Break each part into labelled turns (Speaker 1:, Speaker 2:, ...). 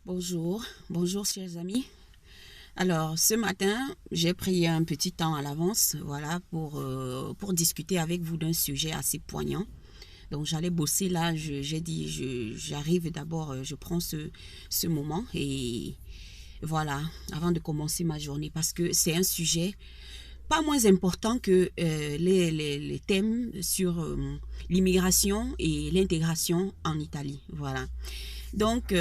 Speaker 1: Bonjour, bonjour chers amis. Alors ce matin, j'ai pris un petit temps à l'avance, voilà, pour discuter avec vous d'un sujet assez poignant. Donc j'allais bosser là, j'ai dit, j'arrive d'abord, je prends ce moment et voilà, avant de commencer ma journée, parce que c'est un sujet pas moins important que les thèmes sur l'immigration et l'intégration en Italie, voilà. Donc,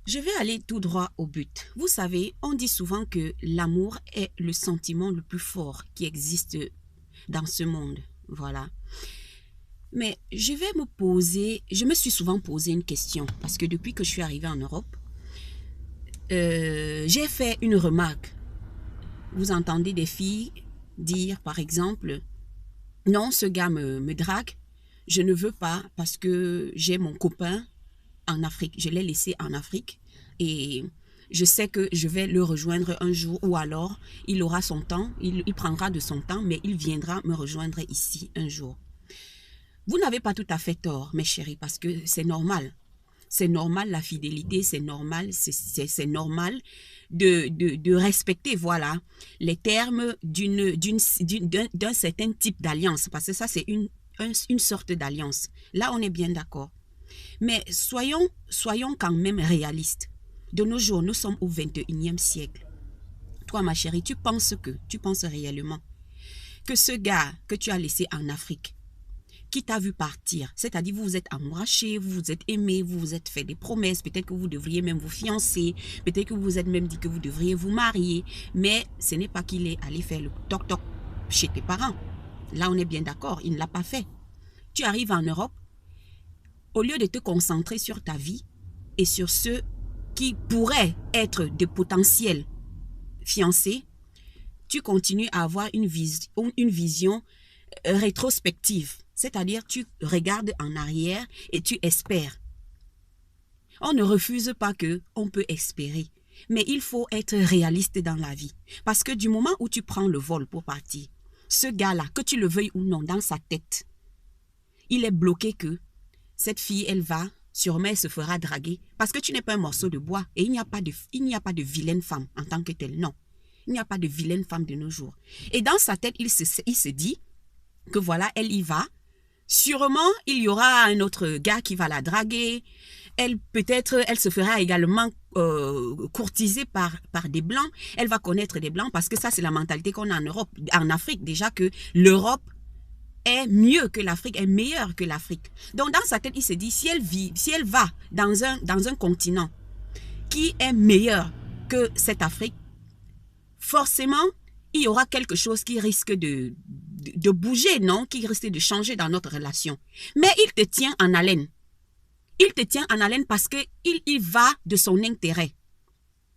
Speaker 1: je vais aller tout droit au but. Vous savez, on dit souvent que l'amour est le sentiment le plus fort qui existe dans ce monde. Voilà. Mais je me suis souvent posé une question parce que depuis que je suis arrivée en Europe, j'ai fait une remarque. Vous entendez des filles dire, par exemple, non, ce gars me drague, je ne veux pas parce que j'ai mon copain en Afrique. Je l'ai laissé en Afrique et je sais que je vais le rejoindre un jour ou alors il aura son temps, il prendra de son temps, mais il viendra me rejoindre ici un jour. Vous n'avez pas tout à fait tort, mes chéris, parce que c'est normal. C'est normal la fidélité, c'est normal, c'est normal de respecter, voilà, les termes d'un certain type d'alliance, parce que ça, c'est une sorte d'alliance. Là, on est bien d'accord. Mais soyons quand même réalistes. De nos jours, nous sommes au 21e siècle. Toi, ma chérie, tu penses réellement que ce gars que tu as laissé en Afrique, qui t'a vu partir, c'est-à-dire vous vous êtes amourachés, vous vous êtes aimés, vous vous êtes fait des promesses, peut-être que vous devriez même vous fiancer, peut-être que vous vous êtes même dit que vous devriez vous marier, mais ce n'est pas qu'il est allé faire le toc-toc chez tes parents. Là, on est bien d'accord, il ne l'a pas fait. Tu arrives en Europe, au lieu de te concentrer sur ta vie et sur ceux qui pourraient être de potentiels fiancés, tu continues à avoir une vision rétrospective. C'est-à-dire, tu regardes en arrière et tu espères. On ne refuse pas qu'on peut espérer, mais il faut être réaliste dans la vie. Parce que du moment où tu prends le vol pour partir, ce gars-là, que tu le veuilles ou non, dans sa tête, il est bloqué que cette fille, elle va, sûrement elle se fera draguer, parce que tu n'es pas un morceau de bois et il n'y a pas de vilaine femme en tant que telle, non. Il n'y a pas de vilaine femme de nos jours. Et dans sa tête, il se dit que voilà, elle y va. Sûrement, il y aura un autre gars qui va la draguer. Peut-être, elle se fera également courtiser par des blancs. Elle va connaître des blancs parce que ça, c'est la mentalité qu'on a en Europe, en Afrique déjà, que l'Europe est mieux que l'Afrique, est meilleure que l'Afrique. Donc, dans sa tête, il se dit, si elle va dans un continent qui est meilleur que cette Afrique, forcément, il y aura quelque chose qui risque de bouger, non? Qui risque de changer dans notre relation. Mais il te tient en haleine. Il te tient en haleine parce qu'il y va de son intérêt.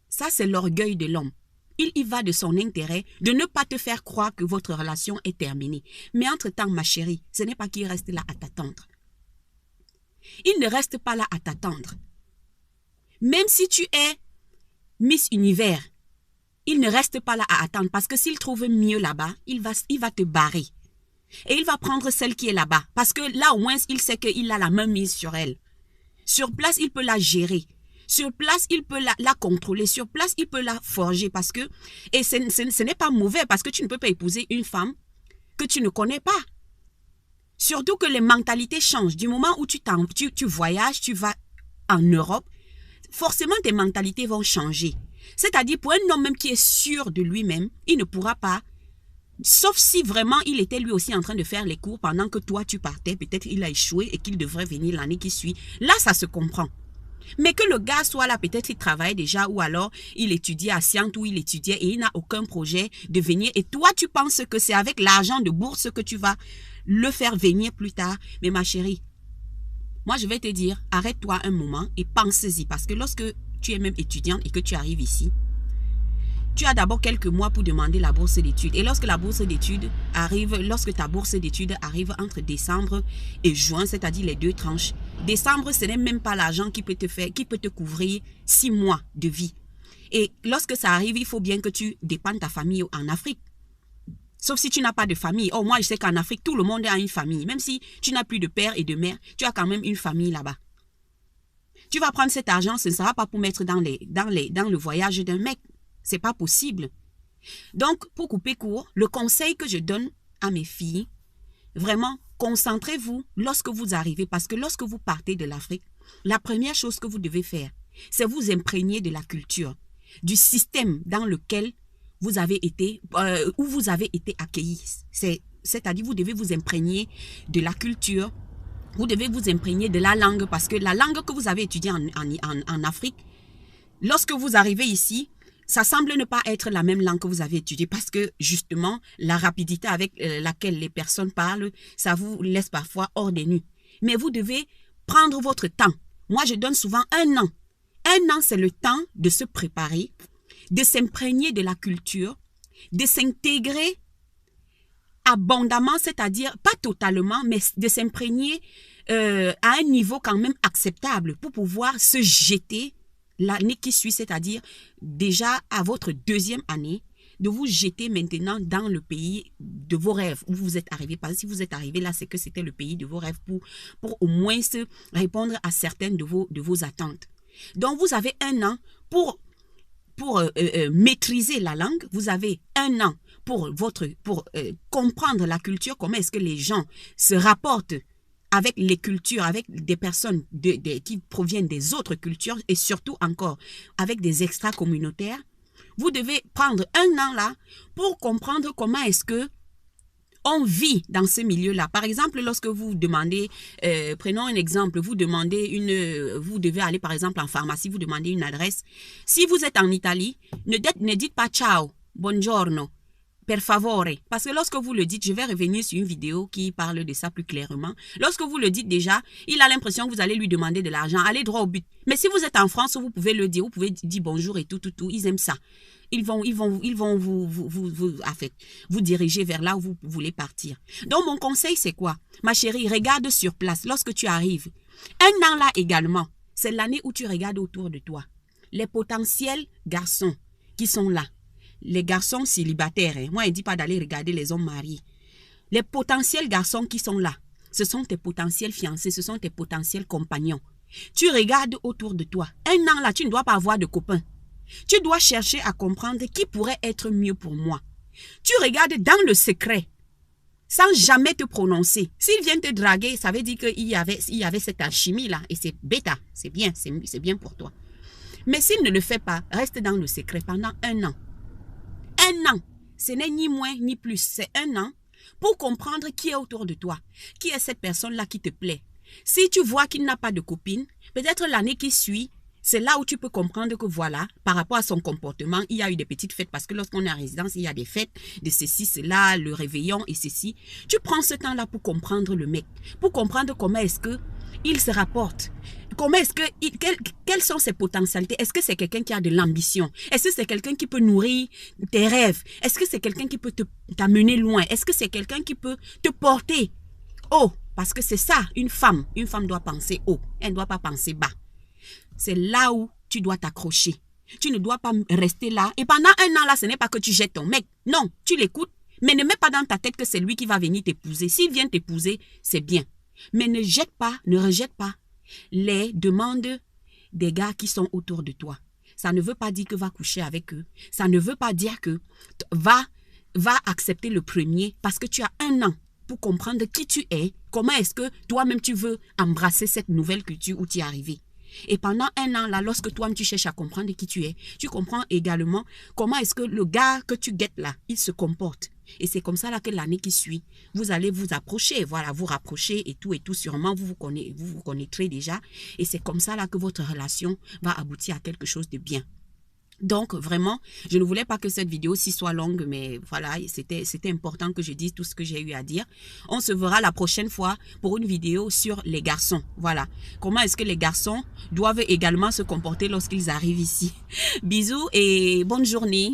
Speaker 1: Ça, c'est l'orgueil de l'homme. Il y va de son intérêt de ne pas te faire croire que votre relation est terminée. Mais entre-temps, ma chérie, ce n'est pas qu'il reste là à t'attendre. Il ne reste pas là à t'attendre. Même si tu es Miss Univers, il ne reste pas là à attendre parce que s'il trouve mieux là-bas, il va te barrer. Et il va prendre celle qui est là-bas parce que là au moins il sait qu'il a la main mise sur elle. Sur place, il peut la gérer. Sur place, il peut la contrôler. Sur place, il peut la forger parce que... Et ce n'est pas mauvais parce que tu ne peux pas épouser une femme que tu ne connais pas. Surtout que les mentalités changent. Du moment où tu voyages, tu vas en Europe, forcément tes mentalités vont changer. C'est-à-dire pour un homme même qui est sûr de lui-même, il ne pourra pas, sauf si vraiment il était lui aussi en train de faire les cours pendant que toi tu partais, peut-être il a échoué et qu'il devrait venir l'année qui suit. Là, ça se comprend. Mais que le gars soit là, peut-être il travaille déjà ou alors il étudiait à Sciences ou il étudiait et il n'a aucun projet de venir. Et toi, tu penses que c'est avec l'argent de bourse que tu vas le faire venir plus tard. Mais ma chérie, moi je vais te dire, arrête-toi un moment et pense-y. Parce que lorsque tu es même étudiante et que tu arrives ici, tu as d'abord quelques mois pour demander la bourse d'études. Et lorsque la bourse d'études arrive, lorsque ta bourse d'études arrive entre décembre et juin, c'est-à-dire les 2 tranches, décembre, ce n'est même pas l'argent qui peut te couvrir 6 mois de vie. Et lorsque ça arrive, il faut bien que tu dépannes ta famille en Afrique. Sauf si tu n'as pas de famille. Oh, moi, je sais qu'en Afrique, tout le monde a une famille. Même si tu n'as plus de père et de mère, tu as quand même une famille là-bas. Tu vas prendre cet argent, ce ne sera pas pour mettre dans le voyage d'un mec. C'est pas possible. Donc, pour couper court, le conseil que je donne à mes filles, vraiment, concentrez-vous lorsque vous arrivez, parce que lorsque vous partez de l'Afrique, la première chose que vous devez faire, c'est vous imprégner de la culture, du système dans lequel vous avez été, où vous avez été accueillis. C'est-à-dire, vous devez vous imprégner de la culture, vous devez vous imprégner de la langue, parce que la langue que vous avez étudiée en Afrique, lorsque vous arrivez ici, ça semble ne pas être la même langue que vous avez étudiée, parce que justement, la rapidité avec laquelle les personnes parlent, ça vous laisse parfois hors des nues. Mais vous devez prendre votre temps. Moi, je donne souvent 1 an. 1 an, c'est le temps de se préparer, de s'imprégner de la culture, de s'intégrer abondamment, c'est-à-dire pas totalement, mais de s'imprégner à un niveau quand même acceptable pour pouvoir se jeter l'année qui suit, c'est-à-dire déjà à votre 2e année, de vous jeter maintenant dans le pays de vos rêves où vous êtes arrivé. Parce que si vous êtes arrivé là, c'est que c'était le pays de vos rêves pour au moins se répondre à certaines de vos attentes. Donc, vous avez 1 an pour maîtriser la langue. Vous avez 1 an pour comprendre la culture, comment est-ce que les gens se rapportent avec les cultures, avec des personnes qui proviennent des autres cultures et surtout encore avec des extra-communautaires. Vous devez prendre 1 an là pour comprendre comment est-ce que on vit dans ce milieu-là. Par exemple, lorsque vous demandez, prenons un exemple, vous devez aller par exemple en pharmacie, vous demandez une adresse. Si vous êtes en Italie, ne dites pas ciao, buongiorno, per favore. Parce que lorsque vous le dites, je vais revenir sur une vidéo qui parle de ça plus clairement. Lorsque vous le dites déjà, il a l'impression que vous allez lui demander de l'argent. Allez droit au but. Mais si vous êtes en France, vous pouvez le dire, vous pouvez dire bonjour et tout. Ils aiment ça. Ils vont vous diriger vers là où vous voulez partir. Donc, mon conseil, c'est quoi? Ma chérie, regarde sur place lorsque tu arrives. 1 an là également, c'est l'année où tu regardes autour de toi. Les potentiels garçons qui sont là. Les garçons célibataires. Hein. Moi, je ne dis pas d'aller regarder les hommes mariés. Les potentiels garçons qui sont là, ce sont tes potentiels fiancés, ce sont tes potentiels compagnons. Tu regardes autour de toi. 1 an là, tu ne dois pas avoir de copains. Tu dois chercher à comprendre qui pourrait être mieux pour moi. Tu regardes dans le secret, sans jamais te prononcer. S'il vient te draguer, ça veut dire qu'il y avait cette alchimie-là. Et c'est bêta, c'est bien pour toi. Mais s'il ne le fait pas, reste dans le secret pendant 1 an. 1 an, ce n'est ni moins ni plus, c'est 1 an pour comprendre qui est autour de toi. Qui est cette personne-là qui te plaît. Si tu vois qu'il n'a pas de copine, peut-être l'année qui suit, c'est là où tu peux comprendre que voilà, par rapport à son comportement, il y a eu des petites fêtes. Parce que lorsqu'on est en résidence, il y a des fêtes de ceci, cela, le réveillon et ceci. Tu prends ce temps-là pour comprendre le mec. Pour comprendre comment est-ce qu'il se rapporte. Comment est-ce que, quelles sont ses potentialités? Est-ce que c'est quelqu'un qui a de l'ambition? Est-ce que c'est quelqu'un qui peut nourrir tes rêves? Est-ce que c'est quelqu'un qui peut t'amener loin? Est-ce que c'est quelqu'un qui peut te porter haut? Parce que c'est ça, une femme doit penser haut. Elle ne doit pas penser bas. C'est là où tu dois t'accrocher. Tu ne dois pas rester là. Et pendant 1 an là, ce n'est pas que tu jettes ton mec. Non, tu l'écoutes. Mais ne mets pas dans ta tête que c'est lui qui va venir t'épouser. S'il vient t'épouser, c'est bien. Mais ne rejette pas les demandes des gars qui sont autour de toi. Ça ne veut pas dire que va coucher avec eux. Ça ne veut pas dire que va accepter le premier parce que tu as 1 an pour comprendre qui tu es. Comment est-ce que toi-même tu veux embrasser cette nouvelle culture où tu es arrivé. Et pendant 1 an, là, lorsque toi-même tu cherches à comprendre qui tu es, tu comprends également comment est-ce que le gars que tu guettes là, il se comporte. Et c'est comme ça là que l'année qui suit, vous allez vous approcher, voilà, vous rapprocher et tout, sûrement vous vous connaîtrez déjà. Et c'est comme ça là que votre relation va aboutir à quelque chose de bien. Donc, vraiment, je ne voulais pas que cette vidéo ci soit longue, mais voilà, c'était important que je dise tout ce que j'ai eu à dire. On se verra la prochaine fois pour une vidéo sur les garçons. Voilà. Comment est-ce que les garçons doivent également se comporter lorsqu'ils arrivent ici. Bisous et bonne journée.